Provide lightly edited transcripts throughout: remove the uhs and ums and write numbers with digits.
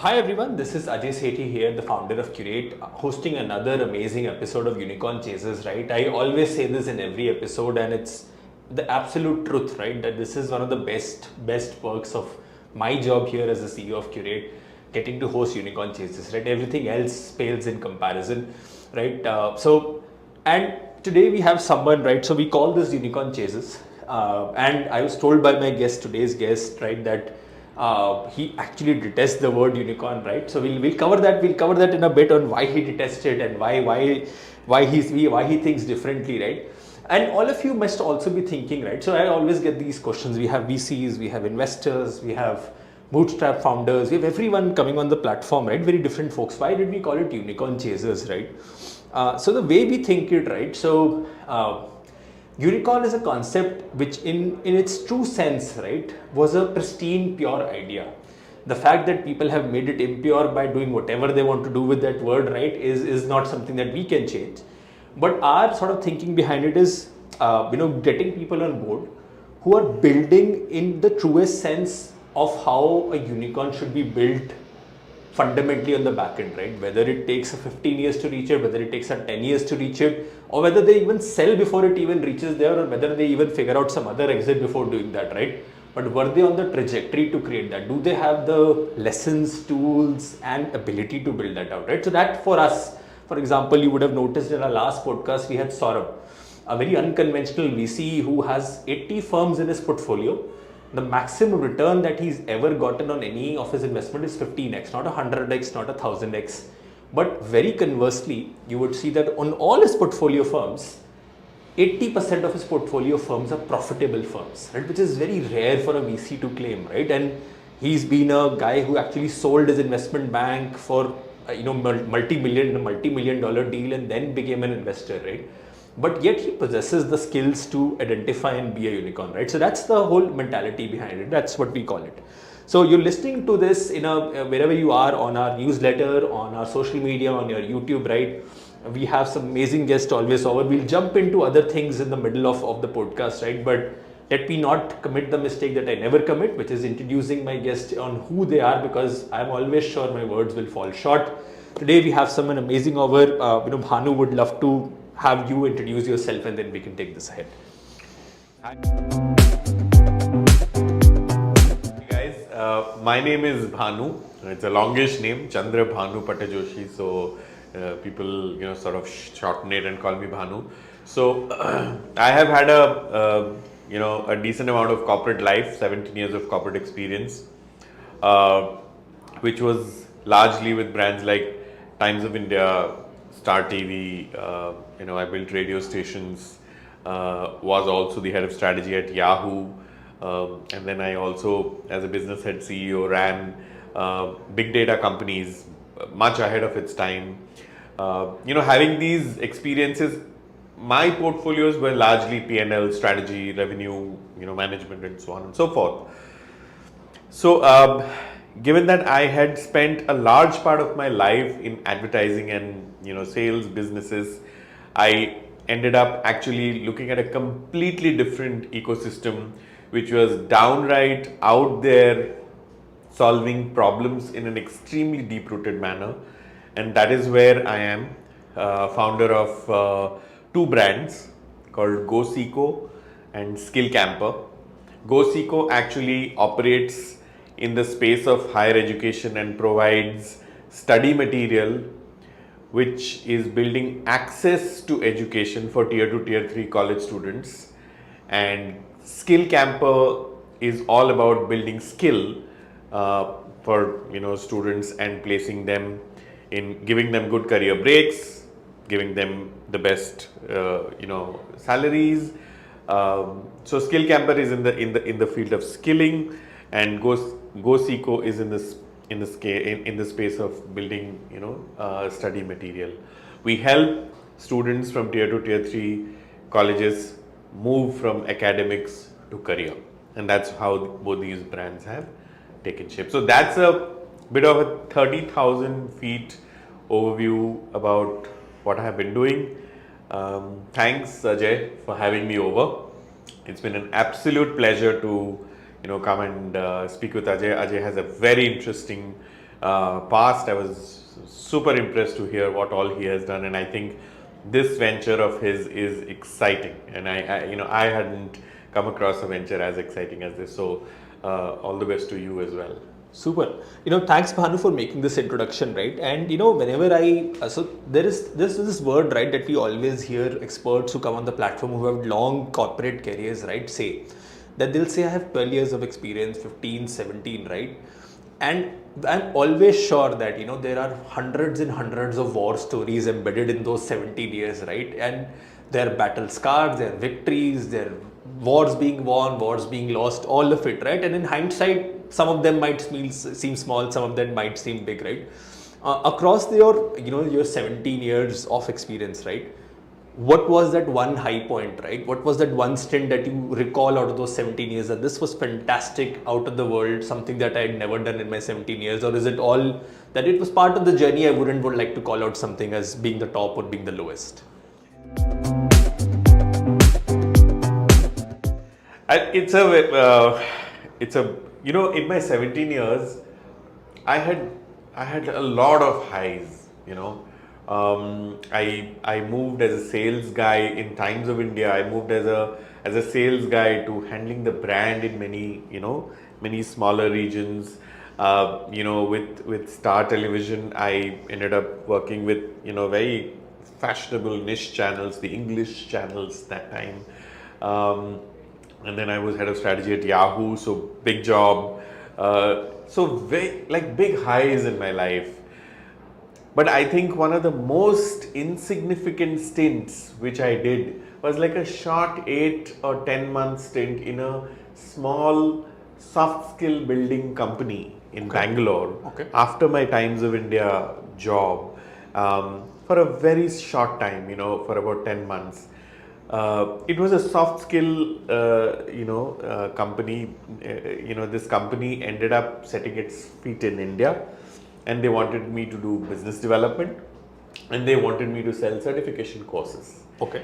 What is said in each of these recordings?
Hi everyone, this is Ajay Sethi here, the founder of Cur8, hosting another amazing episode of Unicorn Chasers, right? I always say this in every episode and it's the absolute truth, right? That this is one of the best perks of my job here as the CEO of Cur8, getting to host Unicorn Chasers, right? Everything else pales in comparison, right? And today we have someone, right? So we call this Unicorn Chasers. And I was told by my today's guest, right, that he actually detests the word unicorn, right? So we'll cover that. We'll cover that in a bit on why he detests it and why he thinks differently, right? And all of you must also be thinking, right? So I always get these questions. We have VCs, we have investors, we have bootstrap founders, we have everyone coming on the platform, right? Very different folks. Why did we call it unicorn chasers, right? So the way we think it, right? So unicorn is a concept which in its true sense, right, was a pristine, pure idea. The fact that people have made it impure by doing whatever they want to do with that word, right, is not something that we can change. But our sort of thinking behind it is, getting people on board who are building in the truest sense of how a unicorn should be built fundamentally on the back end, right? Whether it takes 15 years to reach it, whether it takes 10 years to reach it, or whether they even sell before it even reaches there, or whether they even figure out some other exit before doing that, right? But were they on the trajectory to create that? Do they have the lessons, tools, and ability to build that out, right? So that for us, for example, you would have noticed in our last podcast, we had Saurabh, a very unconventional VC who has 80 firms in his portfolio. The maximum return that he's ever gotten on any of his investment is 15x, not 100x, not 1000x. But very conversely, you would see that on all his portfolio firms, 80% of his portfolio firms are profitable firms, right? Which is very rare for a VC to claim, right? And he's been a guy who actually sold his investment bank for multi-million dollar deal and then became an investor, right? But yet he possesses the skills to identify and be a unicorn, right? So that's the whole mentality behind it. That's what we call it. So you're listening to this in wherever you are, on our newsletter, on our social media, on your YouTube, right? We have some amazing guests always over. We'll jump into other things in the middle of the podcast, right? But let me not commit the mistake that I never commit, which is introducing my guests on who they are, because I'm always sure my words will fall short. Today we have someone amazing over. Bhanu would love to have you introduce yourself and then we can take this ahead. Hi guys, my name is Bhanu. It's a longish name, Chandra Bhanu Patajoshi. So people sort of shorten it and call me Bhanu. So I have had a decent amount of corporate life, 17 years of corporate experience, which was largely with brands like Times of India, Star TV, I built radio stations, was also the head of strategy at Yahoo, and then I also, as a business head CEO, ran big data companies much ahead of its time. Having these experiences, my portfolios were largely P&L, strategy, revenue, management, and so on and so forth. So, given that I had spent a large part of my life in advertising and sales businesses, I ended up actually looking at a completely different ecosystem, which was downright out there, solving problems in an extremely deep-rooted manner. And that is where I am, founder of two brands called GoSeeko and SkillCamper. GoSeeko actually operates in the space of higher education and provides study material which is building access to education for tier 2, tier 3 college students. And SkillCamper is all about building skill for students and placing them in, giving them good career breaks, giving them the best salaries. So SkillCamper is in the field of skilling, and GoSeeko is in the space of building study material. We help students from tier 2, tier 3 colleges move from academics to career, and that's how both these brands have taken shape. So that's a bit of a 30,000 feet overview about what I have been doing. Thanks Ajay for having me over. It's been an absolute pleasure to come and speak with Ajay. Ajay has a very interesting past, I was super impressed to hear what all he has done, and I think this venture of his is exciting. And I hadn't come across a venture as exciting as this. So all the best to you as well. Super. Thanks Bhanu for making this introduction, right? And whenever so there's this word, right, that we always hear experts who come on the platform who have long corporate careers, right, say that they'll say I have 12 years of experience, 15, 17, right? And I'm always sure that there are hundreds and hundreds of war stories embedded in those 17 years, right? And there are battle scars, there are victories, there are wars being won, wars being lost, all of it, right? And in hindsight, some of them might seem small, some of them might seem big, right? Across your 17 years of experience, right? What was that one high point, right? What was that one stint that you recall out of those 17 years that this was fantastic, out of the world, something that I had never done in my 17 years? Or is it all that it was part of the journey? I would like to call out something as being the top or being the lowest. It's a in my 17 years, I had a lot of highs. I moved as a sales guy in Times of India. I moved as a sales guy to handling the brand in many smaller regions. With Star Television, I ended up working with very fashionable niche channels, the English channels that time. And then I was head of strategy at Yahoo, so big job. So very big highs in my life. But I think one of the most insignificant stints which I did was like a short 8 or 10 month stint in a small soft skill building company in Bangalore after my Times of India job for a very short time, for about 10 months. It was a soft skill, company. This company ended up setting its feet in India, and they wanted me to do business development, and they wanted me to sell certification courses. Okay.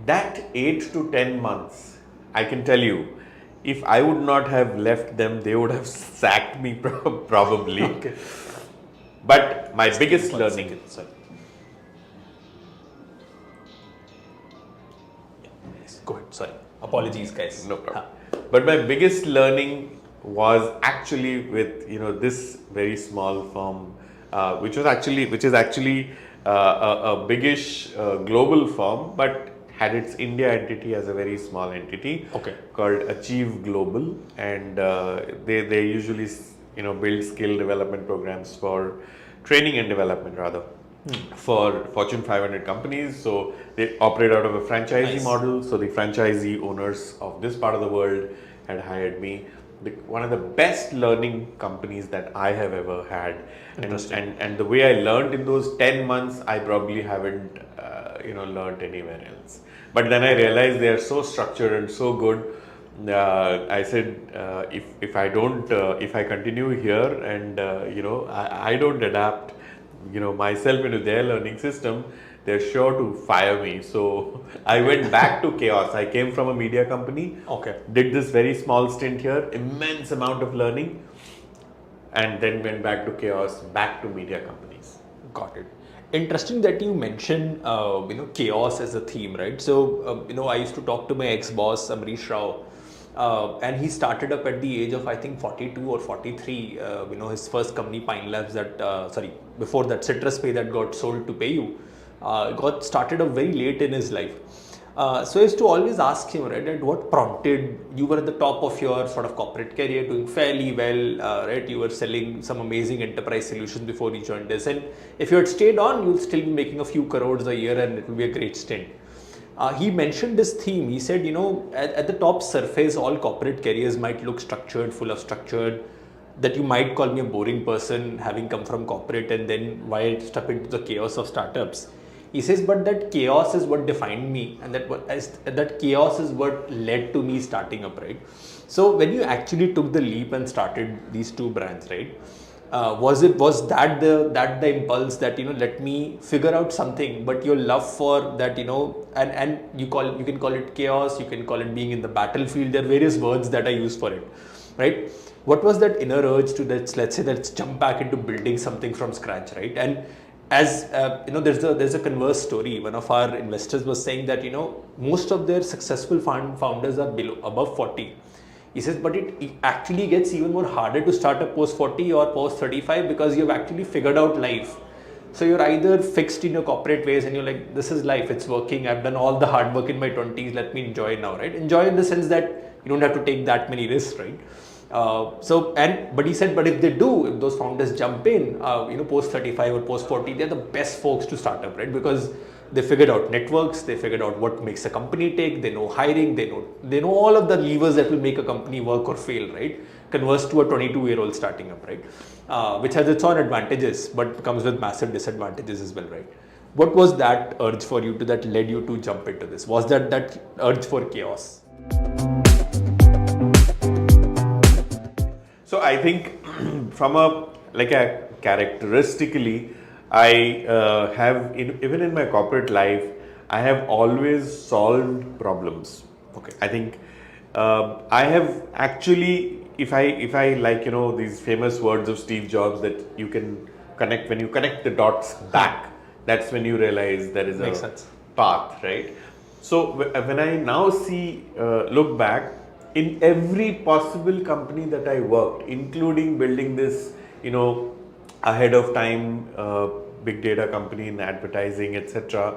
That 8 to 10 months, I can tell you, if I would not have left them, they would have sacked me probably. Okay. But my biggest learning. Go ahead. Sorry. Apologies, guys. No problem. But my biggest learning was actually with this very small firm, which is actually a biggish global firm, but had its India entity as a very small entity called Achieve Global, and they usually build skill development programs for training and development rather. For Fortune 500 companies. So they operate out of a franchisee model. So the franchisee owners of this part of the world had hired me. One of the best learning companies that I have ever had. And the way I learned in those 10 months, I probably haven't learned anywhere else. But then I realized they are so structured and so good. I said, if I continue here and I don't adapt myself into their learning system, they're sure to fire me. So I went back to Cur8. I came from a media company. Did this very small stint here, immense amount of learning, and then went back to Cur8, back to media companies. Got it. Interesting that you mentioned chaos as a theme, right? So I used to talk to my ex-boss Amrish Rao. And he started up at the age of, I think, 42 or 43. His first company, Pine Labs, before that, Citrus Pay that got sold to PayU, got started up very late in his life. So I used to always ask him, right, that what prompted, you were at the top of your sort of corporate career, doing fairly well, right? You were selling some amazing enterprise solutions before you joined us. And if you had stayed on, you'll still be making a few crores a year and it will be a great stint. He mentioned this theme. He said, at the top surface, all corporate careers might look structured, full of structured, that you might call me a boring person having come from corporate and then why I step into the chaos of startups. He says, but that chaos is what defined me, and that chaos is what led to me starting up, right? So when you actually took the leap and started these two brands, right? Was that the impulse that let me figure out something, but your love for that and you can call it chaos, you can call it being in the battlefield. There are various words that I use for it. right? What was that inner urge to let's say let's jump back into building something from scratch, right? And as there's a converse story. One of our investors was saying that most of their successful founders are above 40. He says, but it actually gets even more harder to start up post 40 or post 35 because you've actually figured out life. So you're either fixed in your corporate ways and you're like, this is life, it's working, I've done all the hard work in my 20s, let me enjoy it now, right? Enjoy in the sense that you don't have to take that many risks, right? But he said, but if those founders jump in, post 35 or post 40, they're the best folks to start up, right? Because they figured out networks, they figured out what makes a company take, they know hiring, they know all of the levers that will make a company work or fail, right? Converse to a 22-year-old starting up, right? Which has its own advantages, but comes with massive disadvantages as well, right? What was that urge for you that led you to jump into this? Was that urge for chaos? So I think from a characteristically, I have even in my corporate life, I have always solved problems. Okay. I think I have actually, if I like these famous words of Steve Jobs that you can connect, when you connect the dots back, that's when you realize there is Makes a sense. path, right? So when I now look back, in every possible company that I worked, including building this, ahead of time, big data company in advertising, etc.,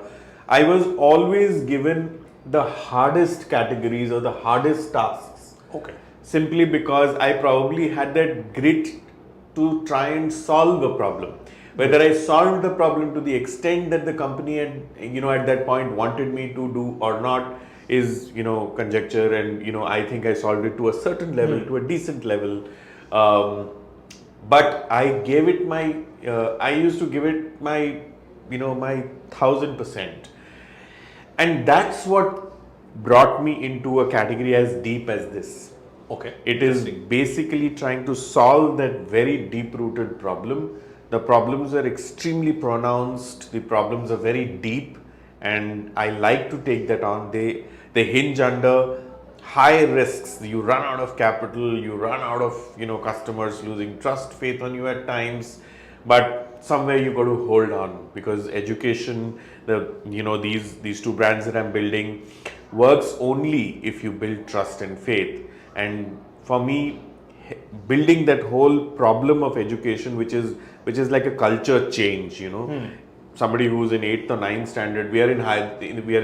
I was always given the hardest categories or the hardest tasks. Okay. Simply because I probably had that grit to try and solve a problem. Whether I solved the problem to the extent that the company had, at that point wanted me to do or not is, conjecture. And, I think I solved it to a certain level, to a decent level. But I gave it I used to give it my 1000%. And that's what brought me into a category as deep as this. Okay. It is basically trying to solve that very deep-rooted problem. The problems are extremely pronounced. The problems are very deep, and I like to take that on. They hinge under high risks. You run out of capital. You run out of customers losing trust, faith on you at times, but somewhere you got to hold on, because education, these two brands that I'm building, works only if you build trust and faith. And for me, building that whole problem of education, which is like a culture change, somebody who's in 8th or 9th standard, we are in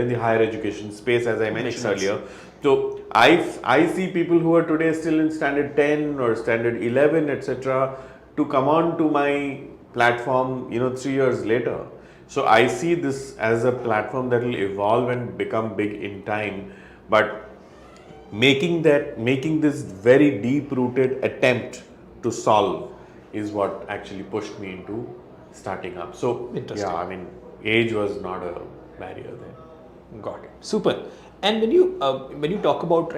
the higher education space, as I mentioned earlier. So I see people who are today still in standard 10 or standard 11, etc., to come on to my platform 3 years later. So I see this as a platform that will evolve and become big in time, but making this very deep rooted attempt to solve is what actually pushed me into starting up. So yeah, I mean, age was not a barrier there. Got it. Super. And when you talk about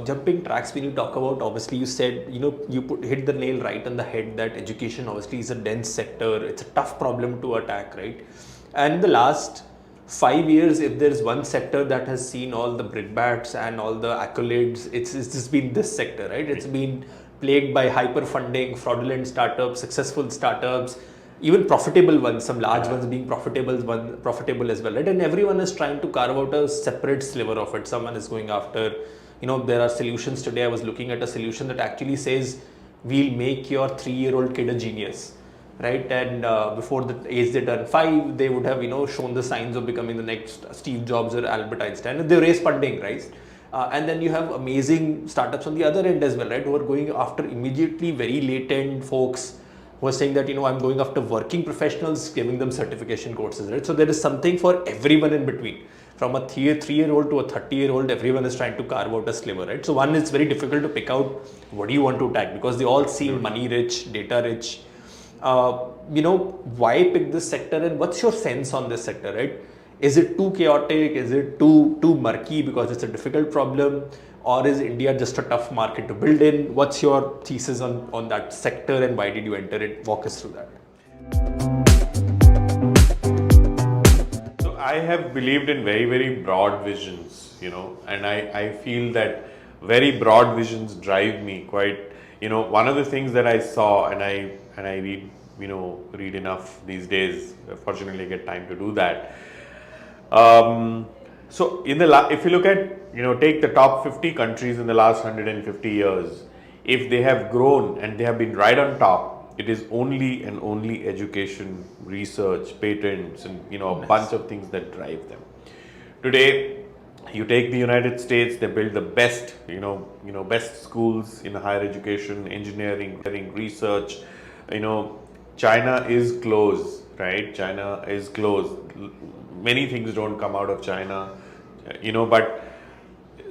jumping tracks, when you talk about, obviously you said you hit the nail right on the head that education obviously is a dense sector. It's a tough problem to attack, right? And in the last 5 years, if there's one sector that has seen all the brickbats and all the accolades, it's just been this sector, right? It's been plagued by hyper funding, fraudulent startups, successful startups, even profitable ones, some large ones being profitable as well, right? And everyone is trying to carve out a separate sliver of it. Someone is going after, there are solutions today. I was looking at a solution that actually says, we'll make your 3-year-old kid a genius, right? And before the age they turn 5, they would have, shown the signs of becoming the next Steve Jobs or Albert Einstein. And they raise funding, right? And then you have amazing startups on the other end as well, right? Who are going after immediately very latent folks who are saying that, I'm going after working professionals, giving them certification courses, right? So there is something for everyone in between. From a 3-year-old to a 30-year-old, everyone is trying to carve out a sliver, right? So one, it's very difficult to pick out what do you want to attack, because they all seem money rich, data rich. Why pick this sector, and what's your sense on this sector, right? Is it too chaotic? Is it too murky because it's a difficult problem? Or is India just a tough market to build in? What's your thesis on that sector, and why did you enter it? Walk us through that. So I have believed in very, very broad visions, and I feel that very broad visions drive me quite. One of the things that I saw, and I read, read enough these days. Fortunately, I get time to do that. So if you look at, take the top 50 countries in the last 150 years, if they have grown and they have been right on top, it is only and only education, research, patents, and a bunch of things that drive them. Today, you take the United States, they build the best, best schools in higher education, engineering, research. China is closed, right? China is closed. Many things don't come out of China, but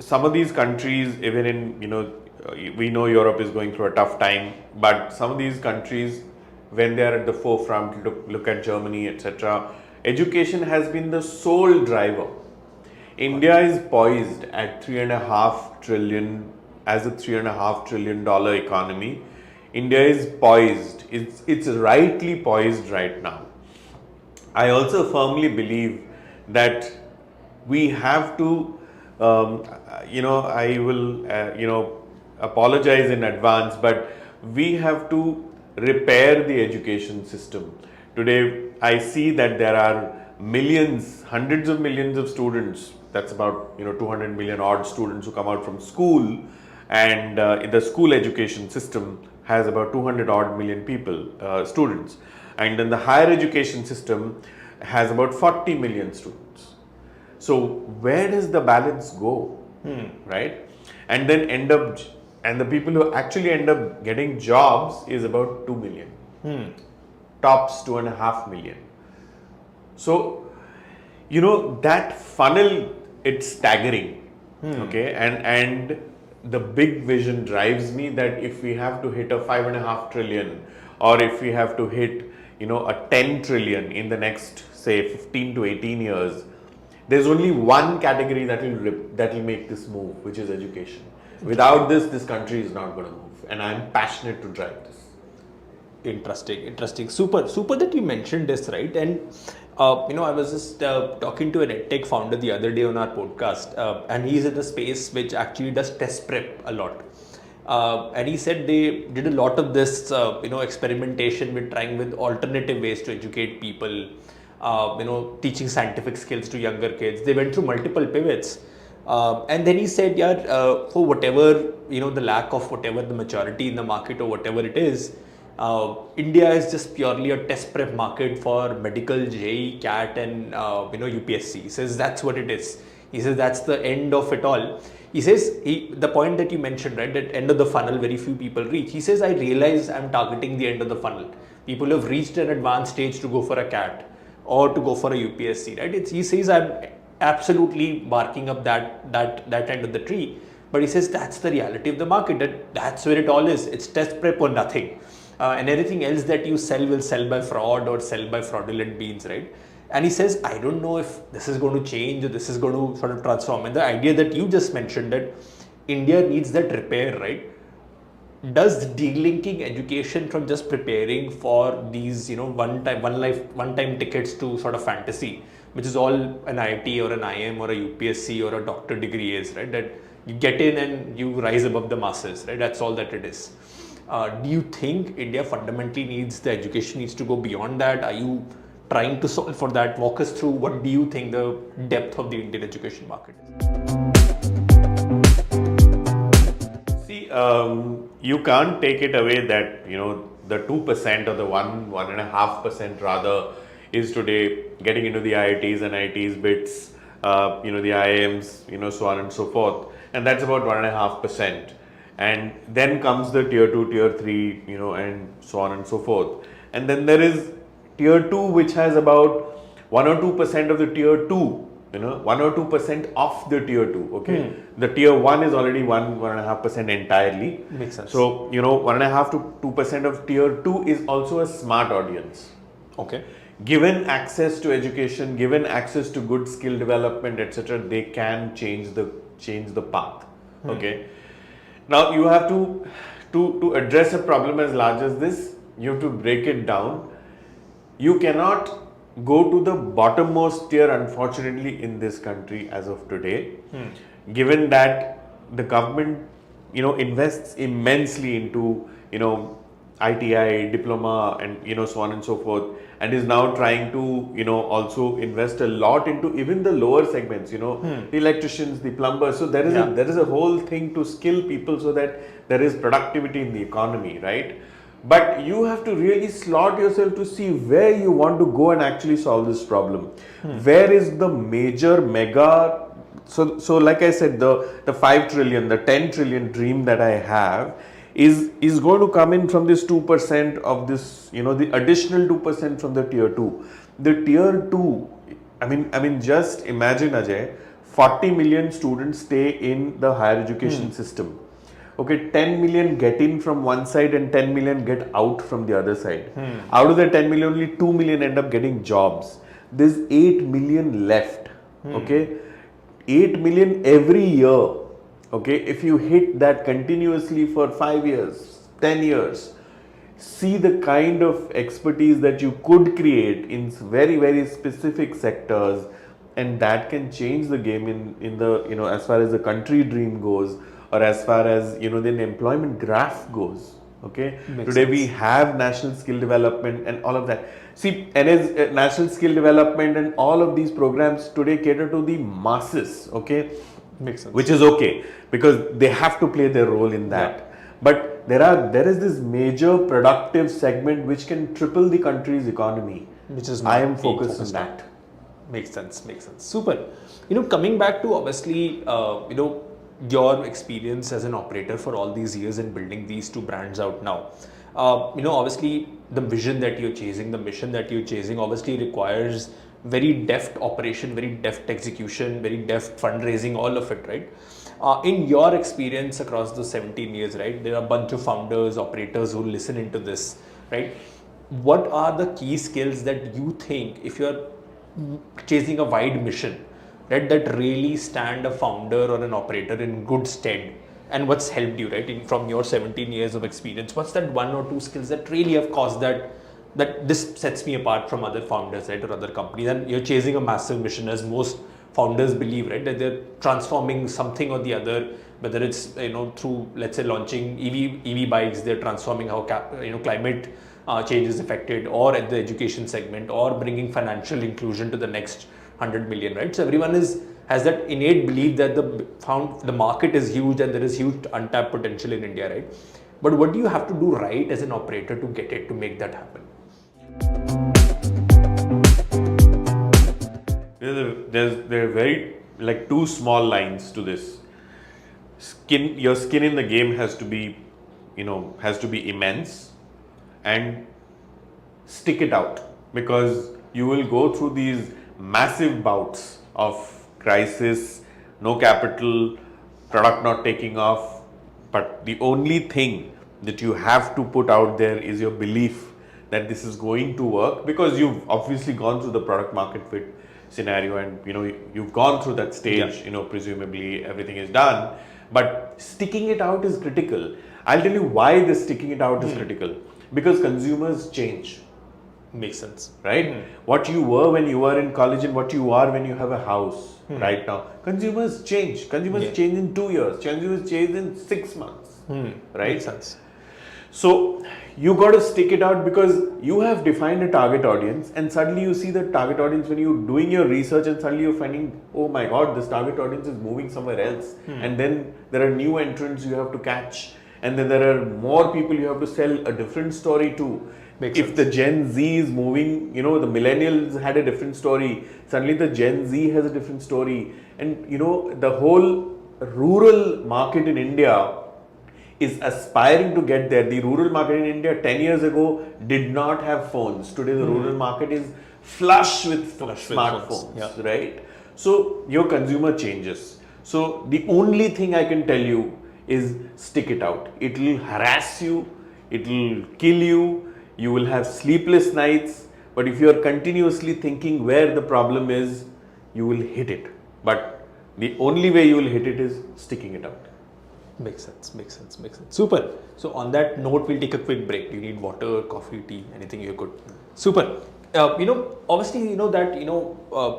some of these countries, even in, we know Europe is going through a tough time, but some of these countries, when they are at the forefront, look at Germany, etc., education has been the sole driver. India is poised at $3.5 trillion as a $3.5 trillion economy. India is poised. It's rightly poised right now. I also firmly believe that we have to, I will, apologize in advance, but we have to repair the education system. Today, I see that there are millions, hundreds of millions of students. That's about 200 million odd students who come out from school, and the school education system has about 200 odd million people, students, and then the higher education system has about 40 million students. So where does the balance go, right? And then and the people who actually end up getting jobs is about 2 million, tops 2.5 million. So, that funnel, it's staggering, okay? And the big vision drives me that if we have to hit a 5.5 trillion, or if we have to hit, a 10 trillion in the next, say, 15 to 18 years, there's only one category that will make this move, which is education. Without this country is not going to move, and I'm passionate to drive this. Interesting. Super that you mentioned this, right? And I was just talking to an edtech founder the other day on our podcast, and he's in a space which actually does test prep a lot. And he said they did a lot of this, experimentation with trying with alternative ways to educate people, teaching scientific skills to younger kids. They went through multiple pivots. And then he said, for whatever, the lack of whatever the maturity in the market or whatever it is, India is just purely a test prep market for medical, JEE, CAT and, UPSC. He says that's what it is. He says that's the end of it all. He says, the point that you mentioned, right, at end of the funnel, very few people reach. He says, I realize I'm targeting the end of the funnel. People have reached an advanced stage to go for a CAT or to go for a UPSC, right? He says, I'm absolutely barking up that end of the tree. But he says, that's the reality of the market. That's where it all is. It's test prep or nothing. And anything else that you sell will sell by fraud or sell by fraudulent means, right? And he says, I don't know if this is going to change or this is going to sort of transform. And the idea that you just mentioned, that India needs that repair, right? Does delinking education from just preparing for these, one-time tickets to sort of fantasy, which is all an IIT or an IM or a UPSC or a doctor degree is, right? That you get in and you rise above the masses, right? That's all that it is. Do you think India fundamentally the education needs to go beyond that? Are you trying to solve for that? Walk us through, what do you think the depth of the Indian education market is? See, you can't take it away that, the 2% or the 1.5% rather is today getting into the IITs and ITs bits, the IIMs, so on and so forth. And that's about 1.5%. And then comes the tier 2, tier 3, and so on and so forth. And then there is tier 2, which has about 1 or 2% of the tier 2, 1 or 2% of the tier 2. Okay. The tier 1 is already 1.5% entirely. Makes sense. So, 1.5 to 2% of tier 2 is also a smart audience. Okay. Given access to education, given access to good skill development, etc., they can change the path. Okay. Now you have to address a problem as large as this, you have to break it down. You cannot go to the bottommost tier, unfortunately, in this country as of today, given that the government, invests immensely into, ITI, diploma, and, so on and so forth, and is now trying to, also invest a lot into even the lower segments, the electricians, the plumbers. So there is a whole thing to skill people so that there is productivity in the economy, right? But you have to really slot yourself to see where you want to go and actually solve this problem. Where is the major mega? So like I said, the 5 trillion, the 10 trillion dream that I have is going to come in from this 2% of this, the additional 2% from the tier 2. The tier 2, I mean, just imagine, Ajay, 40 million students stay in the higher education system. Okay, 10 million get in from one side and 10 million get out from the other side. Out of the 10 million, only 2 million end up getting jobs. There's 8 million left. Okay, 8 million every year. Okay, if you hit that continuously for 5 years, 10 years, see the kind of expertise that you could create in very, very specific sectors, and that can change the game in the, as far as the country dream goes, or as far as, the employment graph goes. Okay, today we have national skill development and all of that. See, national skill development and all of these programs today cater to the masses. Okay, makes sense. Which is okay, because they have to play their role in that. Yeah. But there is this major productive segment which can triple the country's economy, which is I am focused on that. Makes sense. Super. Coming back to obviously, your experience as an operator for all these years and building these two brands out now. Obviously the vision that you're chasing, the mission that you're chasing obviously requires very deft operation, very deft execution, very deft fundraising, all of it, right? In your experience across the 17 years, right, there are a bunch of founders, operators who listen into this, right? What are the key skills that you think, if you're chasing a wide mission, right, that really stand a founder or an operator in good stead? And what's helped you, right, from your 17 years of experience? What's that 1 or 2 skills that really have caused that this sets me apart from other founders, right, or other companies? And you're chasing a massive mission, as most founders believe, right, that they're transforming something or the other, whether it's through, let's say, launching EV bikes, they're transforming how climate change is affected, or at the education segment, or bringing financial inclusion to the next 100 million, right? So everyone has that innate belief that the market is huge and there is huge untapped potential in India, right? But what do you have to do right as an operator to get it, to make that happen? There are very, like, 2 small lines to this. Your skin in the game has to be immense, and stick it out, because you will go through these massive bouts of crisis, no capital, product not taking off, but the only thing that you have to put out there is your belief that this is going to work, because you've obviously gone through the product market fit scenario, and you've gone through that stage. Yeah. Presumably everything is done, but sticking it out is critical. I'll tell you why this sticking it out is critical. Because consumers change. Makes sense. Right? What you were when you were in college and what you are when you have a house right now. Consumers change. Consumers change in 2 years. Consumers change in 6 months. Right? Makes sense. So you got to stick it out, because you have defined a target audience, and suddenly you see the target audience when you're doing your research, and suddenly you're finding, oh my God, this target audience is moving somewhere else. And then there are new entrants you have to catch. And then there are more people you have to sell a different story to. If the Gen Z is moving, the millennials had a different story. Suddenly the Gen Z has a different story. And, the whole rural market in India is aspiring to get there. The rural market in India 10 years ago did not have phones. Today the rural market is flush with smartphones, right? So your consumer changes. So the only thing I can tell you is stick it out. It will harass you, it will kill you, you will have sleepless nights, but if you are continuously thinking where the problem is, you will hit it. But the only way you will hit it is sticking it out. Makes sense. Super. So on that note, we'll take a quick break. Do you need water, coffee, tea, anything you could? Super. Obviously,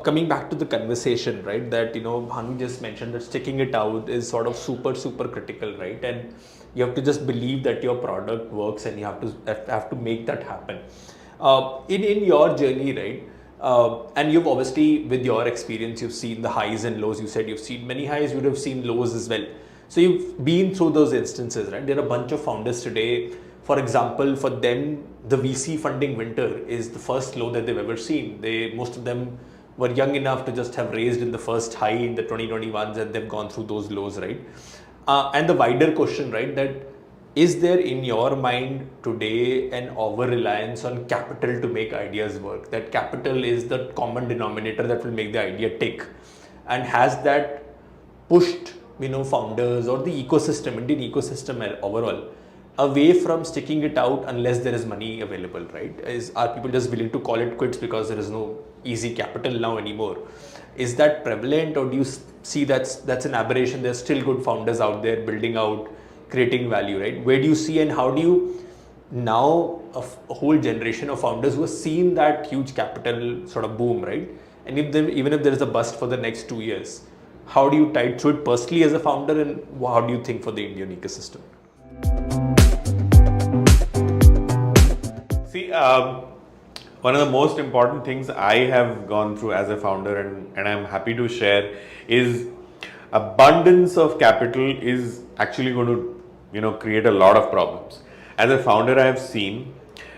coming back to the conversation, right, that, Bhanu just mentioned that sticking it out is sort of super, super critical, right? And you have to just believe that your product works and you have to make that happen. In your journey, right? And you've obviously, with your experience, you've seen the highs and lows. You said you've seen many highs, you would have seen lows as well. So you've been through those instances, right? There are a bunch of founders today. For example, for them, the VC funding winter is the first low that they've ever seen. Most of them were young enough to just have raised in the first high in the 2021s, and they've gone through those lows, right? And the wider question, right, that is there in your mind today an over reliance on capital to make ideas work? That capital is the common denominator that will make the idea tick, and has that pushed founders or the ecosystem, Indian ecosystem overall, away from sticking it out unless there is money available, right? Are people just willing to call it quits because there is no easy capital now anymore? Is that prevalent, or do you see that's an aberration? There's still good founders out there building out, creating value, right? Where do you see, and how do you now a whole generation of founders who have seen that huge capital sort of boom, right? And even if there is a bust for the next 2 years, how do you tide through it personally as a founder, and how do you think for the Indian ecosystem? See, one of the most important things I have gone through as a founder, and I'm happy to share, is abundance of capital is actually going to create a lot of problems. As a founder, I have seen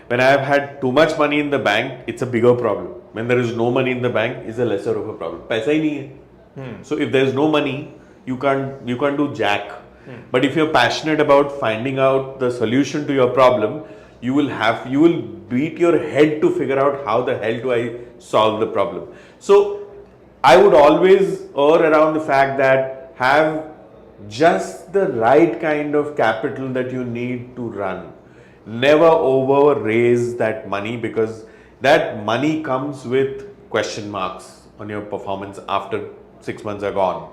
when I have had too much money in the bank, it's a bigger problem. When there is no money in the bank, it's a lesser of a problem. Paisa hi nahi hai. So if there's no money, you can't do jack. But if you're passionate about finding out the solution to your problem, you will beat your head to figure out how the hell do I solve the problem. So I would always err around the fact that have just the right kind of capital that you need to run. Never over raise that money, because that money comes with question marks on your performance after 6 months are gone,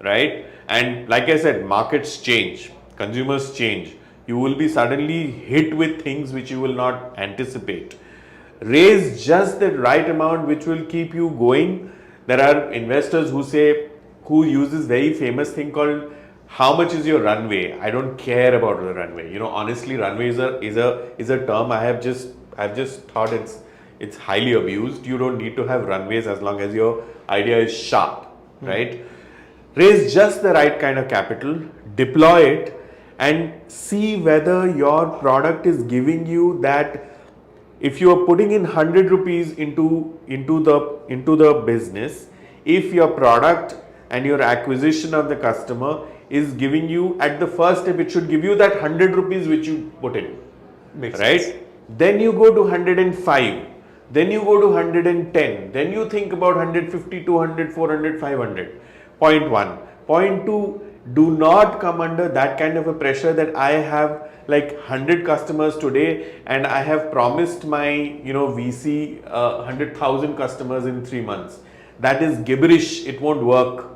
right? And like I said, markets change, consumers change. You will be suddenly hit with things which you will not anticipate. Raise just the right amount which will keep you going. There are investors who use this very famous thing called, how much is your runway? I don't care about the runway. Honestly, runway is a term I've just thought it's highly abused. You don't need to have runways as long as your idea is sharp, right? Raise just the right kind of capital, deploy it, and see whether your product is giving you that. If you are putting in 100 rupees into the business, if your product and your acquisition of the customer is giving you, at the first step, it should give you that 100 rupees which you put in. Makes right? sense. Then you go to 105, then you go to 110, then you think about 150, 200, 400, 500. Point 1. Point 2, do not come under that kind of a pressure that I have like 100 customers today and I have promised my VC 100,000 customers in 3 months. That is gibberish. It won't work.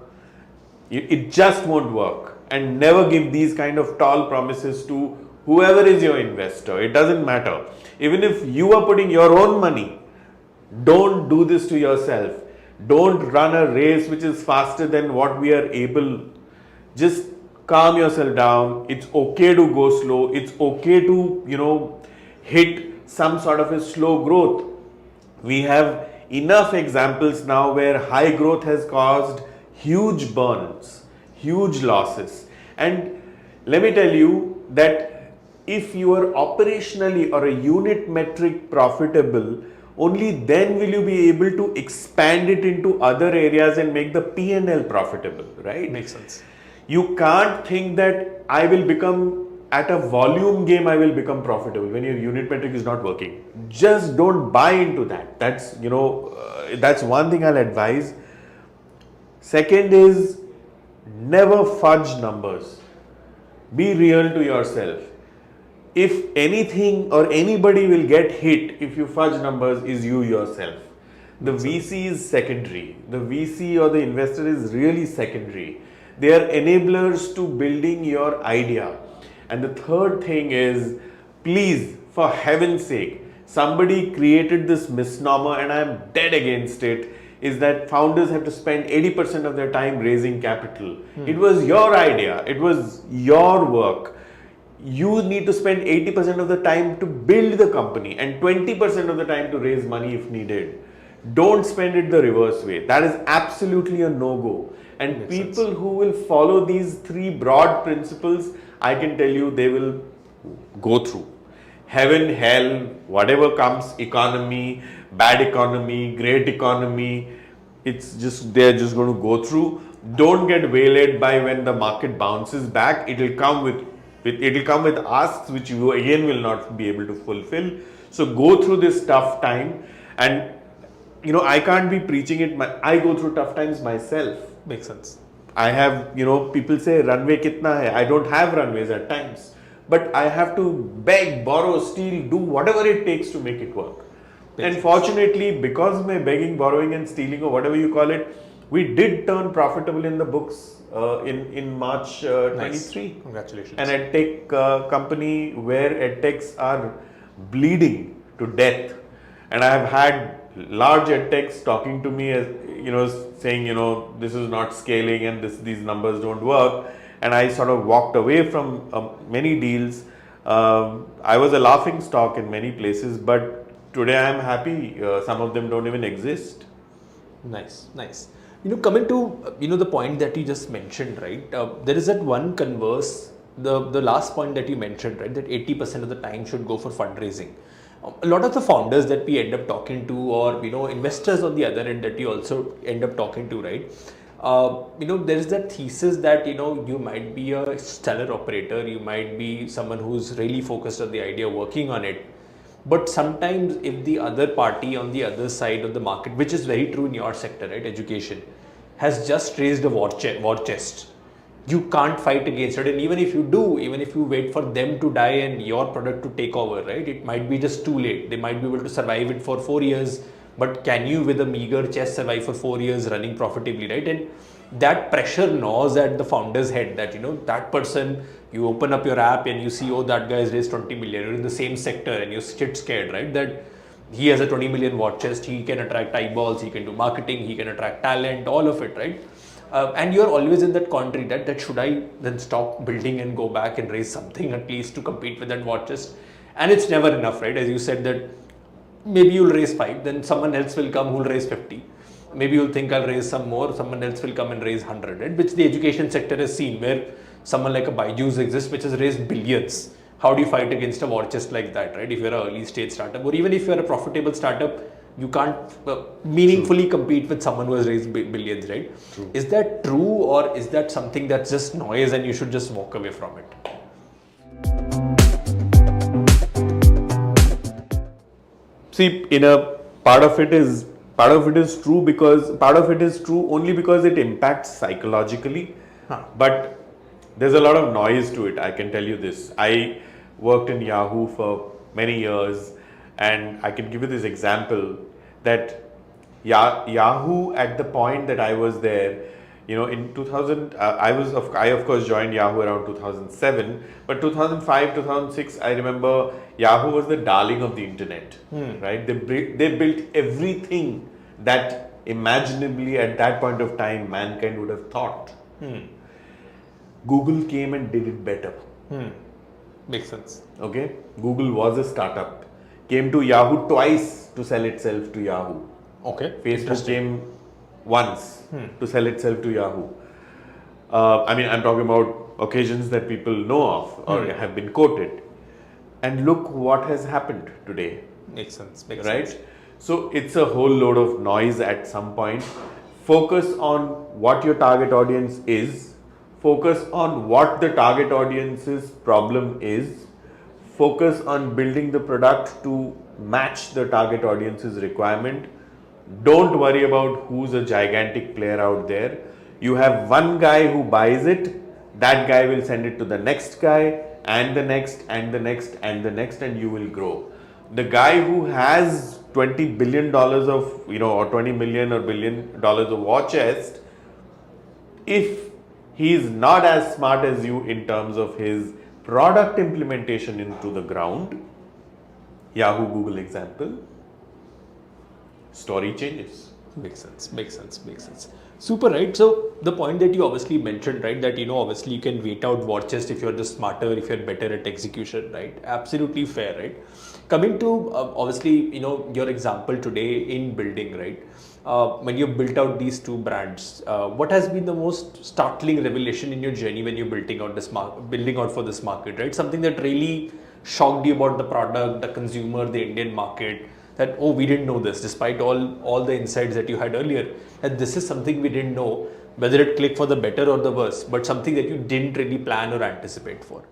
It just won't work. And never give these kind of tall promises to whoever is your investor. It doesn't matter. Even if you are putting your own money, don't do this to yourself. Don't run a race which is faster than what we are able. Just calm yourself down. It's okay to go slow. It's okay to, hit some sort of a slow growth. We have enough examples now where high growth has caused huge burns, huge losses. And let me tell you that if you are operationally or a unit metric profitable, only then will you be able to expand it into other areas and make the P&L profitable, right? Makes sense. You can't think that I will become, at a volume game, I will become profitable when your unit metric is not working. Just don't buy into that. That's, that's one thing I'll advise. Second is, never fudge numbers. Be real to yourself. If anything or anybody will get hit if you fudge numbers, is you yourself. The VC is secondary. The VC or the investor is really secondary. They are enablers to building your idea. And the third thing is, please, for heaven's sake, somebody created this misnomer, and I'm dead against it, is that founders have to spend 80% of their time raising capital. It was your idea, it was your work. You need to spend 80% of the time to build the company and 20% of the time to raise money if needed. Don't spend it the reverse way. That is absolutely a no-go. And Makes people sense. who will follow these three broad principles, I can tell you they will go through. Heaven, hell, whatever comes, economy, bad economy, great economy, it's just, they're just going to go through. Don't get waylaid by when the market bounces back. It'll come with asks which you again will not be able to fulfill. So go through this tough time, and I can't be preaching it. I go through tough times myself. Makes sense. I have, people say runway kitna hai. I don't have runways at times, but I have to beg, borrow, steal, do whatever it takes to make it work. And fortunately, because of my begging, borrowing and stealing, or whatever you call it, we did turn profitable in the books in March 23. Congratulations. An edtech company where edtechs are bleeding to death. And I have had large edtechs talking to me as, saying, this is not scaling and these numbers don't work. And I sort of walked away from many deals. I was a laughing stock in many places, but today I am happy. Some of them don't even exist. Nice. Coming to the point that you just mentioned, right? There is that one converse, the last point that you mentioned, right? That 80% of the time should go for fundraising. A lot of the founders that we end up talking to, or investors on the other end that you also end up talking to, right? There is that thesis that you might be a stellar operator, you might be someone who's really focused on the idea, working on it. But sometimes if the other party on the other side of the market, which is very true in your sector, right, education, has just raised a war chest, you can't fight against it. And even if you do, even if you wait for them to die and your product to take over, right, it might be just too late. They might be able to survive it for 4 years, but can you with a meager chest survive for 4 years running profitably, right? And that pressure gnaws at the founder's head that, that person, you open up your app and you see, oh, that guy has raised 20 million. You're in the same sector and you're shit scared, right? That he has a 20 million war chest, he can attract eyeballs, he can do marketing, he can attract talent, all of it, right? And you're always in that quandary that should I then stop building and go back and raise something at least to compete with that war chest? And it's never enough, right? As you said, that maybe you'll raise 5, then someone else will come who'll raise 50. Maybe you'll think I'll raise some more, someone else will come and raise 100, right? Which the education sector has seen, where someone like a Byju's exists, which has raised billions. How do you fight against a war chest like that, right? If you're an early stage startup, or even if you're a profitable startup, you can't meaningfully compete with someone who has raised billions, right? True. Is that true, or is that something that's just noise and you should just walk away from it? See, part of it is true because part of it is true only because it impacts psychologically. But there's a lot of noise to it. I can tell you this. I worked in Yahoo for many years, and I can give you this example that Yahoo, at the point that I was there, in 2000, I of course joined Yahoo around 2007, but 2005, 2006, I remember Yahoo was the darling of the internet, right? They built everything that imaginably at that point of time mankind would have thought. Google came and did it better. Makes sense. Okay, Google was a startup, came to Yahoo twice to sell itself to Yahoo. Okay. Facebook came once to sell itself to Yahoo. I'm talking about occasions that people know of or have been quoted. And look what has happened today. Makes sense. Right? So it's a whole load of noise at some point. Focus on what your target audience is. Focus on what the target audience's problem is. Focus on building the product to match the target audience's requirement. Don't worry about who's a gigantic player out there. You have one guy who buys it, that guy will send it to the next guy, and the next, and the next, and the next, and you will grow. The guy who has $20 billion of, or 20 million or $1 billion of war chest, if he is not as smart as you in terms of his product implementation into the ground, Yahoo, Google example, story changes. Makes sense. Super, right? So the point that you obviously mentioned, right, that obviously you can wait out war chest if you're just smarter, if you're better at execution, right? Absolutely fair, right? Coming to obviously your example today in building, right? When you built out these two brands, what has been the most startling revelation in your journey when you're building out for this market, right? Something that really shocked you about the product, the consumer, the Indian market. That, oh, we didn't know this, despite all the insights that you had earlier, that this is something we didn't know, whether it clicked for the better or the worse, but something that you didn't really plan or anticipate for.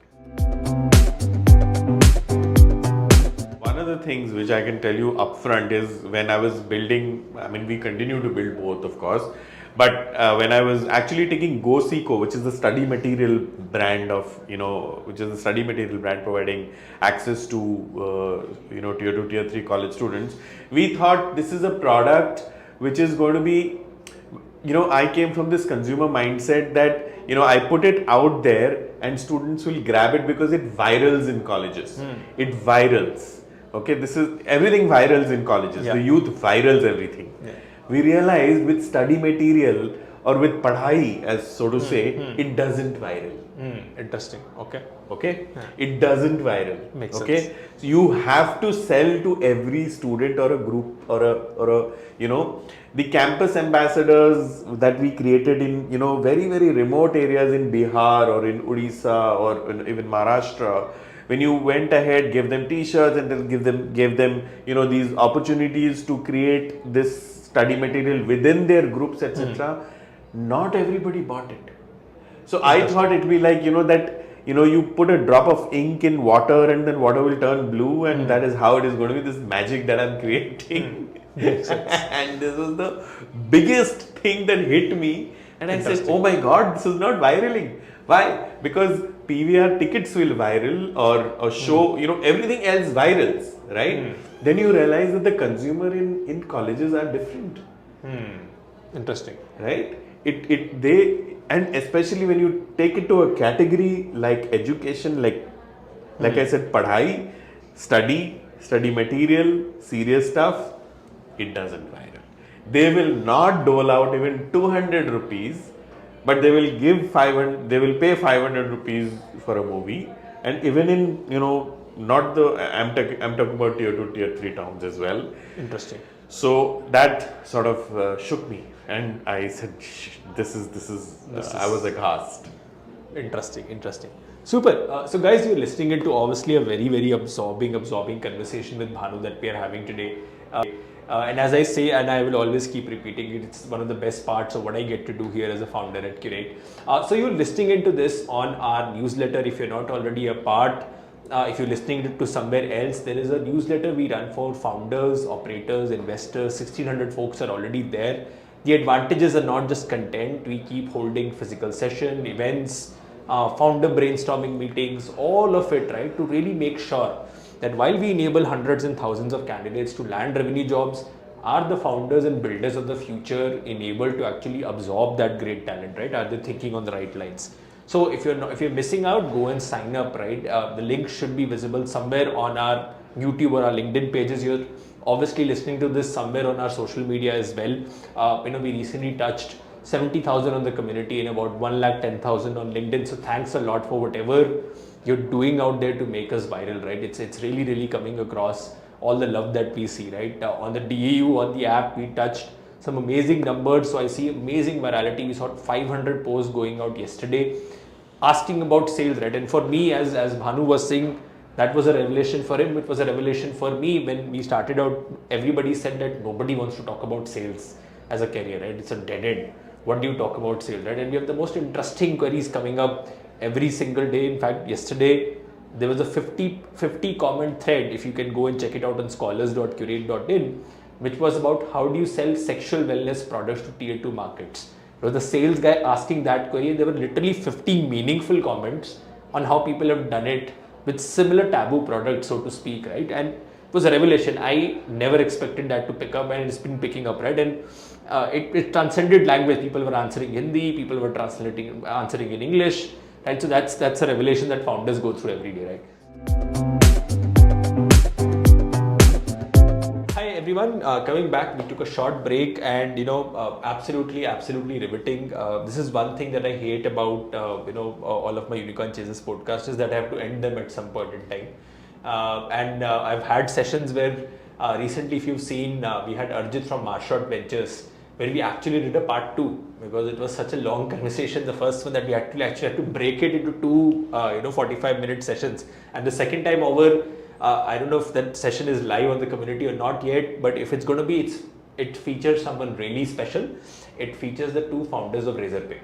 One of the things which I can tell you upfront is when I was building, I mean, we continue to build both, of course, but when I was actually taking GoSeeko, which is the study material brand which is the study material brand providing access to, tier 2, tier 3 college students, we thought this is a product which is going to be, I came from this consumer mindset that, I put it out there and students will grab it because it virals in colleges. It virals. Okay, this is everything virals in colleges. Yeah. The youth virals everything. Yeah. We realized with study material or with padhai, as so to say, it doesn't viral. Interesting. Okay. Yeah. It doesn't viral. Makes sense. So you have to sell to every student or a group or a the campus ambassadors that we created in very remote areas in Bihar or in Odisha or even Maharashtra. When you went ahead, gave them t-shirts and then gave them these opportunities to create this study material within their groups, etc. Not everybody bought it. So I thought it'd be like that you put a drop of ink in water and then water will turn blue, and that is how it is going to be, this magic that I'm creating. And this was the biggest thing that hit me, and I said, oh my god, this is not viraling. Why? Because PVR tickets will viral or show, everything else virals, right? Then you realize that the consumer in colleges are different. Interesting. Right? And especially when you take it to a category like education, like I said, padhai, study material, serious stuff, it doesn't viral. They will not dole out even 200 rupees, but they will pay 500 rupees for a movie. And even in, I'm talking about tier 2, tier 3 towns as well. Interesting. So that sort of shook me, and I said, this is I was aghast. Interesting. Super. So guys, you're listening into obviously a very absorbing conversation with Bhanu that we are having today. And as I say, and I will always keep repeating it, it's one of the best parts of what I get to do here as a founder at Cur8. So you're listening into this on our newsletter. If you're not already a part, if you're listening to somewhere else, there is a newsletter we run for founders, operators, investors. 1,600 folks are already there. The advantages are not just content. We keep holding physical session, events, founder brainstorming meetings, all of it, right, to really make sure that while we enable hundreds and thousands of candidates to land revenue jobs, are the founders and builders of the future enabled to actually absorb that great talent, right? Are they thinking on the right lines? So if you're missing out, go and sign up, right? The link should be visible somewhere on our YouTube or our LinkedIn pages. You're obviously listening to this somewhere on our social media as well. We recently touched 70,000 on the community and about 110,000 on LinkedIn. So thanks a lot for whatever you're doing out there to make us viral, right? It's really coming across all the love that we see, right? On the DAU, on the app, we touched some amazing numbers. So I see amazing virality. We saw 500 posts going out yesterday asking about sales, right? And for me, as Bhanu was saying, that was a revelation for him. It was a revelation for me. When we started out, everybody said that nobody wants to talk about sales as a career, right? It's a dead end. What do you talk about sales, right? And we have the most interesting queries coming up every single day. In fact, yesterday there was a 50 comment thread, if you can go and check it out on scholars.cur8.in, which was about how do you sell sexual wellness products to tier 2 markets. It was the sales guy asking that query. There were literally 50 meaningful comments on how people have done it with similar taboo products, so to speak, right? And it was a revelation. I never expected that to pick up, and it's been picking up, right? And it transcended language. People were answering Hindi, people were answering in English, right? So that's a revelation that founders go through every day, right? everyone. Coming back, we took a short break, and absolutely riveting. This is one thing that I hate about all of my Unicorn Chases podcasts is that I have to end them at some point in time. And I've had sessions where recently, if you've seen, we had Arjit from Marshot Ventures, where we actually did a part 2 because it was such a long conversation. The first one that we actually had to break it into two 45-minute sessions, and the second time over. I don't know if that session is live on the community or not yet, but if it's going to be, it features someone really special. It features the two founders of Razorpay.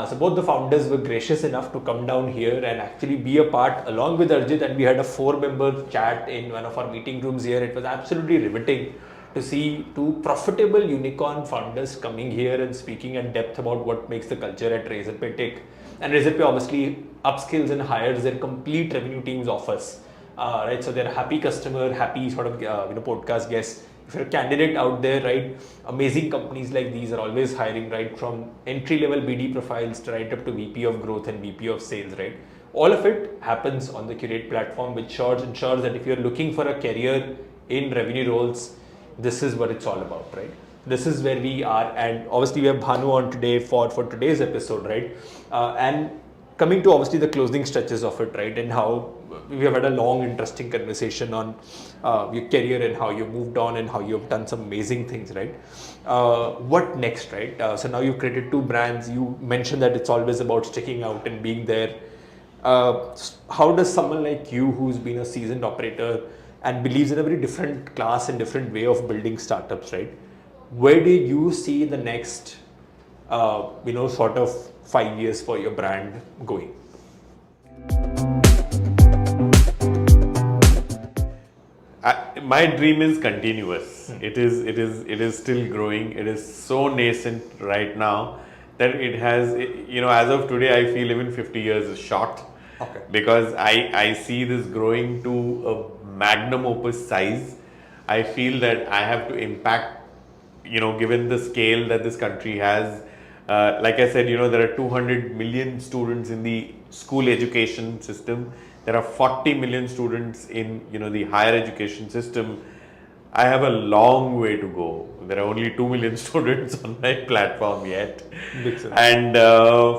So both the founders were gracious enough to come down here and actually be a part along with Arjit, and we had a 4-member chat in one of our meeting rooms here. It was absolutely riveting to see two profitable unicorn founders coming here and speaking in depth about what makes the culture at Razorpay tick. And Razorpay obviously upskills and hires their complete revenue teams off us. Right, so they're a happy customer, happy sort of podcast guests. If you're a candidate out there, right, amazing companies like these are always hiring, right, from entry-level BD profiles to right up to VP of growth and VP of sales, right. All of it happens on the Cur8 platform, which ensures that if you're looking for a career in revenue roles, this is what it's all about, right. This is where we are, and obviously we have Bhanu on today for today's episode, right, and coming to obviously the closing stretches of it, right, and how we have had a long, interesting conversation on your career and how you moved on and how you have done some amazing things, right? What next, right? So now you've created 2 brands. You mentioned that it's always about sticking out and being there. How does someone like you, who's been a seasoned operator and believes in a very different class and different way of building startups, right? Where do you see the next, sort of 5 years for your brand going? My dream is continuous. It is still growing. It is so nascent right now that it has, as of today, I feel even 50 years is short. Okay. Because I see this growing to a magnum opus size. I feel that I have to impact, given the scale that this country has. Like I said, there are 200 million students in the school education system. There are 40 million students in, the higher education system. I have a long way to go. There are only 2 million students on my platform yet. And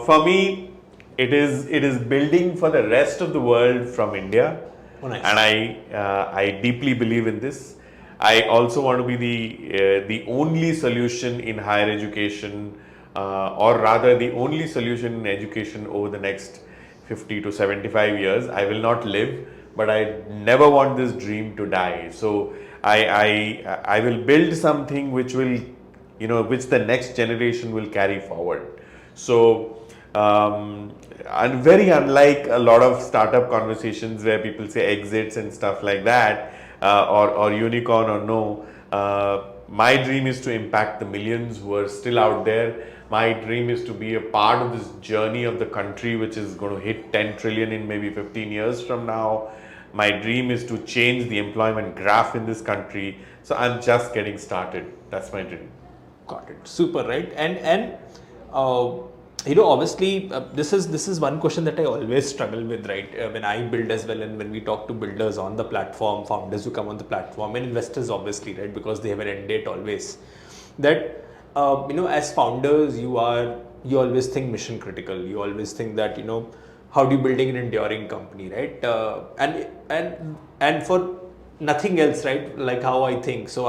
for me, it is building for the rest of the world from India. Oh, nice. And I deeply believe in this. I also want to be the only solution in higher education, or rather the only solution in education over the next 50 to 75 years. I will not live, but I never want this dream to die. So I will build something which will, which the next generation will carry forward. So and very unlike a lot of startup conversations where people say exits and stuff like that, or unicorn or no, my dream is to impact the millions who are still out there. My dream is to be a part of this journey of the country, which is going to hit 10 trillion in maybe 15 years from now. My dream is to change the employment graph in this country. So I'm just getting started. That's my dream. Got it. Super, right? And obviously, this is one question that I always struggle with, right? When I build as well, and when we talk to builders on the platform, founders who come on the platform, and investors, obviously, right? Because they have an end date always. That as founders, you always think mission critical. You always think that, how do you building an enduring company, right? And for nothing else, right? Like how I think. So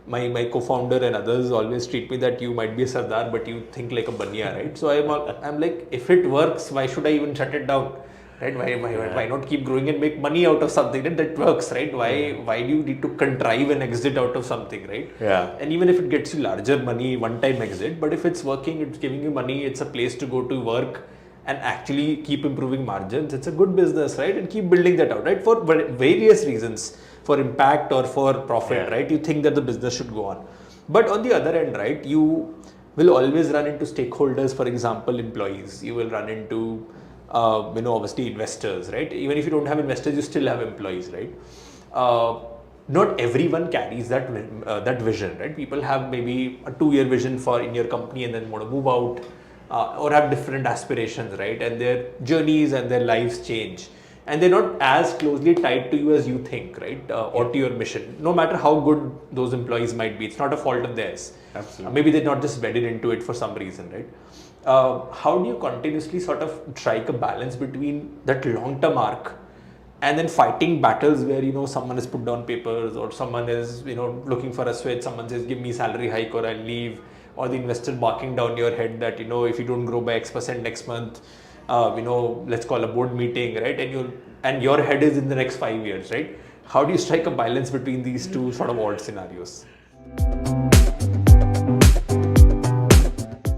my co-founder and others always treat me that you might be a Sardar, but you think like a Banya, right? So I'm like, if it works, why should I even shut it down? Right? Why not keep growing and make money out of something that works, right? Why do you need to contrive an exit out of something, right? Yeah. And even if it gets you larger money, one-time exit, but if it's working, it's giving you money, it's a place to go to work and actually keep improving margins, it's a good business, right? And keep building that out, right? For various reasons, for impact or for profit, right? You think that the business should go on. But on the other end, right, you will always run into stakeholders, for example, employees. You will run into obviously investors, right? Even if you don't have investors, you still have employees, right? Not everyone carries that vision, right? People have maybe a 2-year vision in your company and then want to move out, or have different aspirations, right? And their journeys and their lives change. and they're not as closely tied to you as you think, right? Or to your mission. No matter how good those employees might be, it's not a fault of theirs. Absolutely. Maybe they're not just wedded into it for some reason, right? How do you continuously sort of strike a balance between that long-term arc and then fighting battles where, you know, someone has put down papers, or someone is, you know, looking for a switch, someone says give me salary hike or I'll leave, or the investor barking down your head that, you know, if you don't grow by X% next month, you know, let's call a board meeting, right? And your head is in the next 5 years, right? How do you strike a balance between these two sort of odd scenarios?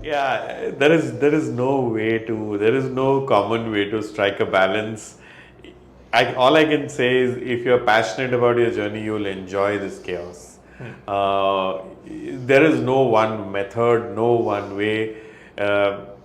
Yeah, there is no common way to strike a balance. All I can say is, if you're passionate about your journey, you'll enjoy this chaos. There is no one method, no one way.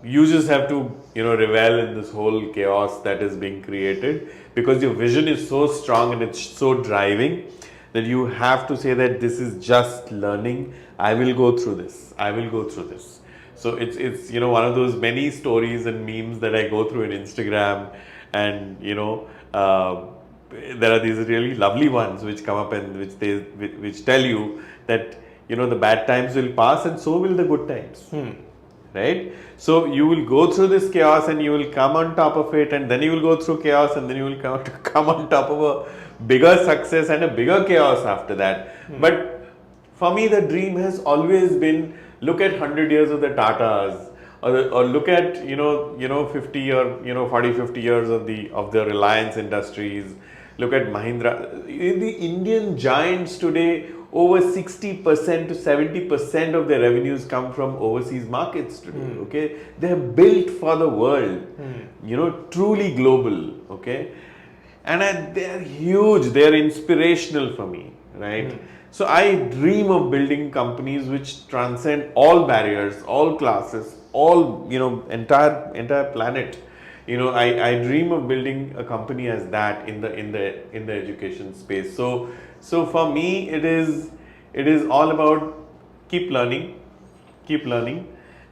You just have to, you know, revel in this whole chaos that is being created, because your vision is so strong and it's so driving that you have to say that this is just learning. I will go through this. I will go through this. So it's you know, one of those many stories and memes that I go through in Instagram, and you know, there are these really lovely ones which come up and which tell you that, you know, the bad times will pass and so will the good times. Right? So you will go through this chaos and you will come on top of it, and then you will go through chaos, and then you will come on top of a bigger success and a bigger chaos after that. But for me, the dream has always been, look at 100 years of the Tatas, or look at, you know 50 or, you know, 40-50 years of the Reliance Industries. Look at Mahindra. The Indian giants today, over 60% to 70% of their revenues come from overseas markets today. Okay, they're built for the world. You know, truly global. Okay, and they're huge. They're inspirational for me, right? So I dream of building companies which transcend all barriers, all classes, all, you know, entire planet. You know, I dream of building a company as that in the education space. So for me, it is all about keep learning,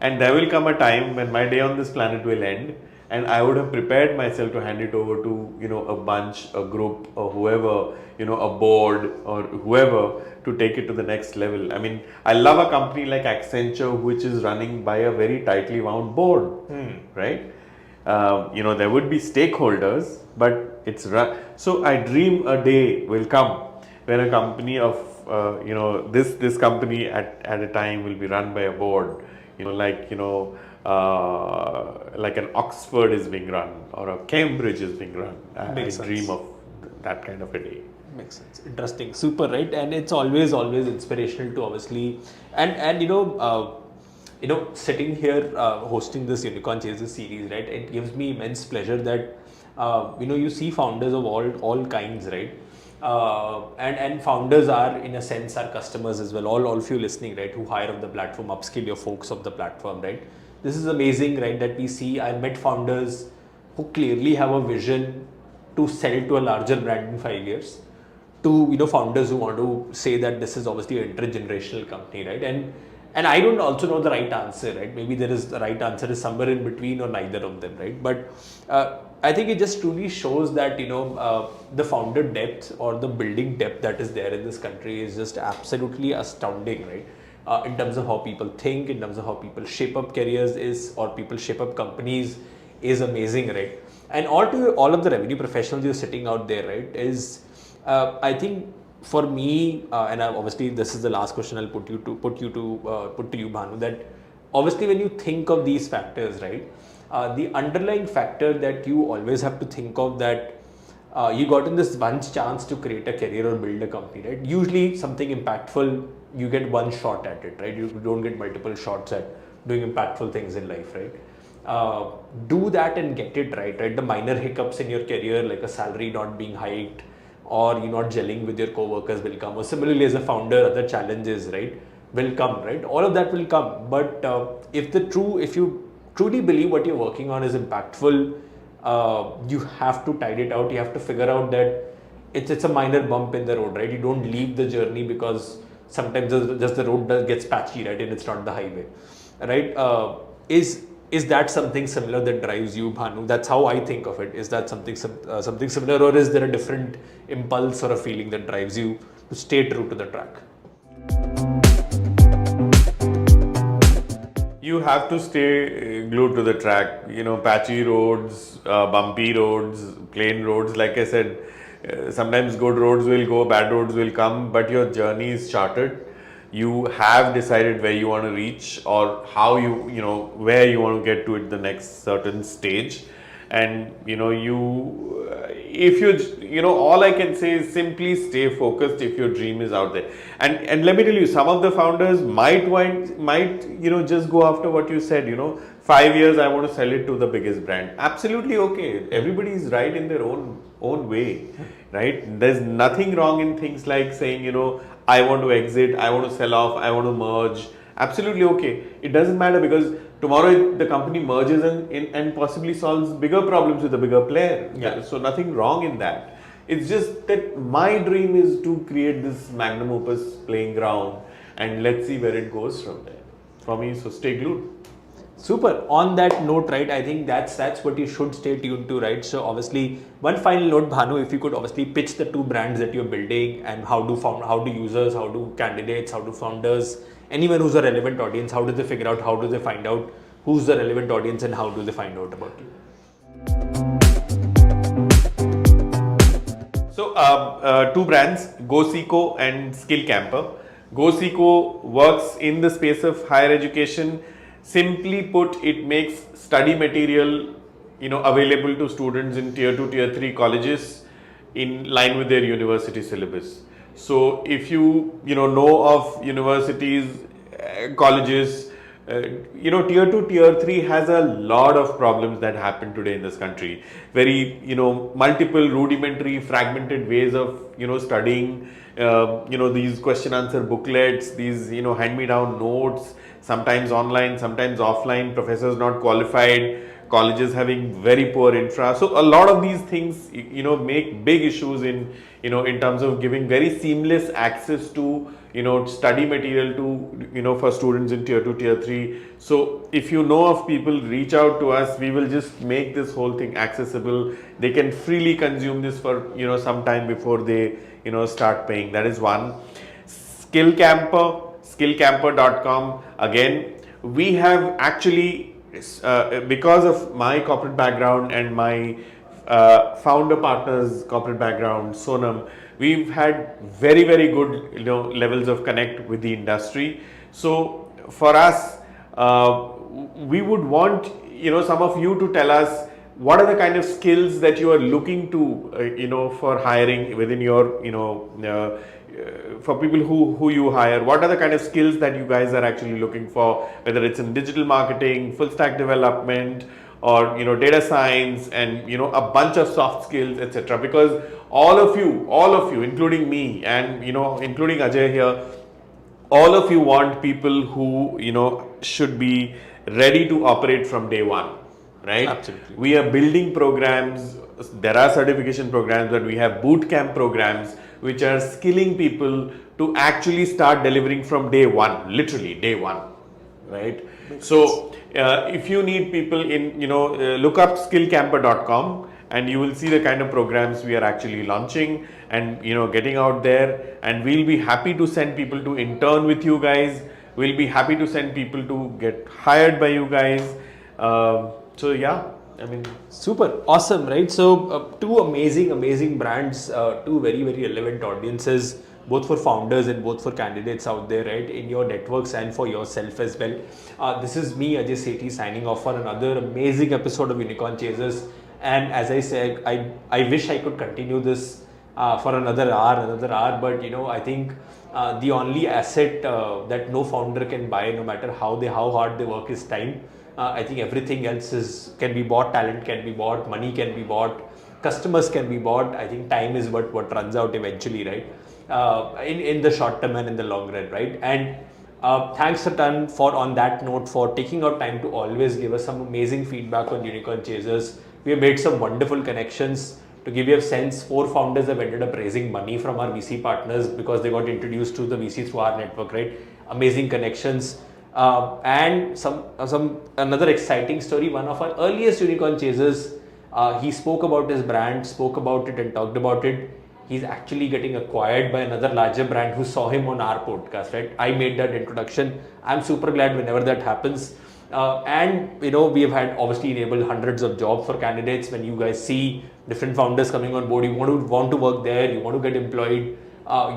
and there will come a time when my day on this planet will end, and I would have prepared myself to hand it over to, you know, a bunch, a group, or whoever, you know, a board or whoever, to take it to the next level. I mean, I love a company like Accenture, which is running by a very tightly wound board, right? You know, there would be stakeholders, but it's run. So I dream a day will come when a company of, you know, this company at a time will be run by a board, you know, like an Oxford is being run, or a Cambridge is being run. I dream of that kind of a day. Makes sense. Interesting. Super, right? And it's always inspirational to obviously, and you know, sitting here hosting this Unicorn Chases series, right? It gives me immense pleasure that you know, you see founders of all kinds, right? And founders are, in a sense, our customers as well. All of you listening, right, who hire on the platform, upskill your folks of the platform, right? This is amazing, right? That we see. I've met founders who clearly have a vision to sell to a larger brand in 5 years, to, you know, founders who want to say that this is obviously an intergenerational company, right? And I don't also know the right answer, right? Maybe there is the right answer is somewhere in between, or neither of them, right? But I think it just truly shows that, you know, the founder depth or the building depth that is there in this country is just absolutely astounding, right? In terms of how people think, in terms of how people shape up careers or people shape up companies is amazing, right? And all of the revenue professionals you're sitting out there, right, is I think for me, and obviously this is the last question I'll put to you, Bhanu, that obviously when you think of these factors, right, the underlying factor that you always have to think of, that you gotten this one chance to create a career or build a company, right? Usually something impactful, you get one shot at it, right? You don't get multiple shots at doing impactful things in life, right? Do that and get it right? The minor hiccups in your career, like a salary not being hiked, or you're not gelling with your co-workers, will come. Or similarly, as a founder, other challenges, right, will come, right? All of that will come. But if you truly believe what you're working on is impactful, you have to tide it out. You have to figure out that it's a minor bump in the road, right? You don't leave the journey because sometimes just the road gets patchy, right, and it's not the highway, right? is that something similar that drives you, Bhanu? That's how I think of it. Is that something similar, or is there a different impulse or a feeling that drives you to stay true to the track? You have to stay glued to the track. Patchy roads, bumpy roads, plain roads. Like I said, sometimes good roads will go, bad roads will come, but your journey is charted. You have decided where you want to reach, or how where you want to get to at the next certain stage. And if all I can say is simply stay focused if your dream is out there. And let me tell you, some of the founders might just go after what you said. 5 years I want to sell it to the biggest brand. Absolutely okay. Everybody is right in their own way, right? There's nothing wrong in things like saying, I want to exit, I want to sell off, I want to merge. Absolutely okay. It doesn't matter, because tomorrow the company merges and possibly solves bigger problems with a bigger player. Yeah. So nothing wrong in that. It's just that my dream is to create this magnum opus playing ground, and let's see where it goes from there. For me, so stay glued. Super. On that note, right, I think that's what you should stay tuned to, right? So obviously, one final note, Bhanu, if you could obviously pitch the two brands that you're building, and how do users, how do candidates, how do founders, anyone who's a relevant audience, how do they figure out, how do they find out who's the relevant audience, and how do they find out about you? So, two brands, GoSeeko and SkillCamper. GoSeeko works in the space of higher education. Simply put, it makes study material, available to students in tier 2, tier 3 colleges in line with their university syllabus. So if you know of universities, colleges, tier 2, tier 3 has a lot of problems that happen today in this country. Very, multiple rudimentary, fragmented ways of, studying, these question answer booklets, these, hand-me-down notes, sometimes online, sometimes offline, professors not qualified, colleges having very poor infra. So a lot of these things, make big issues in terms of giving very seamless access to, study material to, for students in tier 2, tier 3. So if you know of people, reach out to us. We will just make this whole thing accessible. They can freely consume this for, some time before they, start paying. That is one. SkillCamper.com. Again, we have actually, because of my corporate background and my founder partner's corporate background, Sonam, we've had very, very good levels of connect with the industry. So for us, we would want some of you to tell us what are the kind of skills that you are looking to for hiring within your for people who you hire. What are the kind of skills that you guys are actually looking for, whether it's in digital marketing, full stack development, or data science, and a bunch of soft skills, etc. Because all of you, including me and including Ajay here, all of you want people who should be ready to operate from day one, right? Absolutely. We are building programs. There are certification programs, but we have boot camp programs which are skilling people to actually start delivering from day one, literally day one, right? So if you need people in, look up skillcamper.com, and you will see the kind of programs we are actually launching and getting out there. And we'll be happy to send people to intern with you guys. We'll be happy to send people to get hired by you guys. So yeah, I mean, super awesome, right? So two amazing brands, two very, very relevant audiences, both for founders and both for candidates out there, right, in your networks and for yourself as well. This is me, Ajay Sethi, signing off for another amazing episode of Unicorn Chasers. And as I said, I wish I could continue this for another hour, but I think the only asset that no founder can buy, no matter how hard they work, is time. I think everything else can be bought. Talent can be bought, money can be bought, customers can be bought. I think time is what runs out eventually, right? In the short term and in the long run, right? And thanks a ton on that note for taking out time to always give us some amazing feedback on Unicorn Chasers. We have made some wonderful connections. To give you a sense, 4 founders have ended up raising money from our VC partners because they got introduced to the VC through our network, right? Amazing connections. And some another exciting story. One of our earliest unicorn chasers, he spoke about his brand, spoke about it, and talked about it. He's actually getting acquired by another larger brand who saw him on our podcast, right? I made that introduction. I'm super glad whenever that happens. And we have had obviously enabled hundreds of jobs for candidates. When you guys see different founders coming on board, you want to work there, you want to get employed,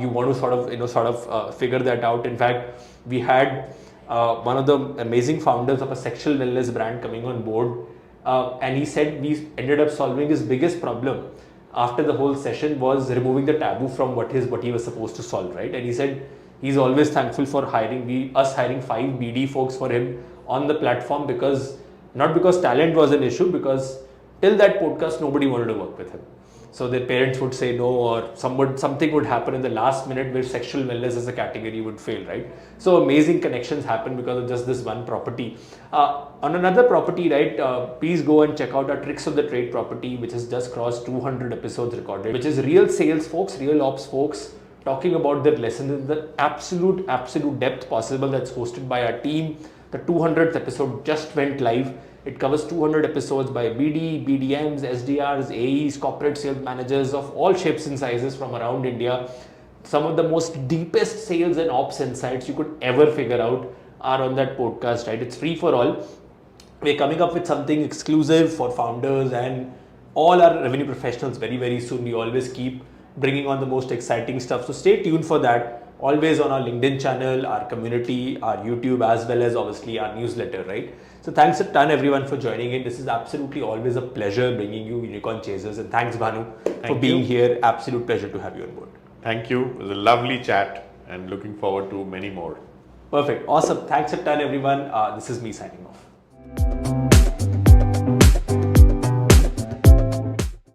you want to sort of figure that out. In fact, we had one of the amazing founders of a sexual wellness brand coming on board, and he said we ended up solving his biggest problem after the whole session was removing the taboo from what he was supposed to solve, right? And he said he's always thankful for hiring 5 BD folks for him on the platform, because not because talent was an issue, because till that podcast nobody wanted to work with him. So their parents would say no, or something would happen in the last minute where sexual wellness as a category would fail, right? So amazing connections happen because of just this one property. On another property, right, please go and check out our Tricks of the Trade property, which has just crossed 200 episodes recorded, which is real sales folks, real ops folks, talking about their lessons in the absolute depth possible. That's hosted by our team. The 200th episode just went live. It covers 200 episodes by BD, BDMs, SDRs, AEs, corporate sales managers of all shapes and sizes from around India. Some of the most deepest sales and ops insights you could ever figure out are on that podcast, right? It's free for all. We're coming up with something exclusive for founders and all our revenue professionals very, very soon. We always keep bringing on the most exciting stuff. So stay tuned for that. Always on our LinkedIn channel, our community, our YouTube, as well as obviously our newsletter, right? So thanks a ton everyone for joining in. This is absolutely always a pleasure bringing you Unicorn Chasers, and thanks Bhanu for being here. Absolute pleasure to have you on board. Thank you. It was a lovely chat and looking forward to many more. Perfect. Awesome. Thanks a ton everyone. This is me signing off.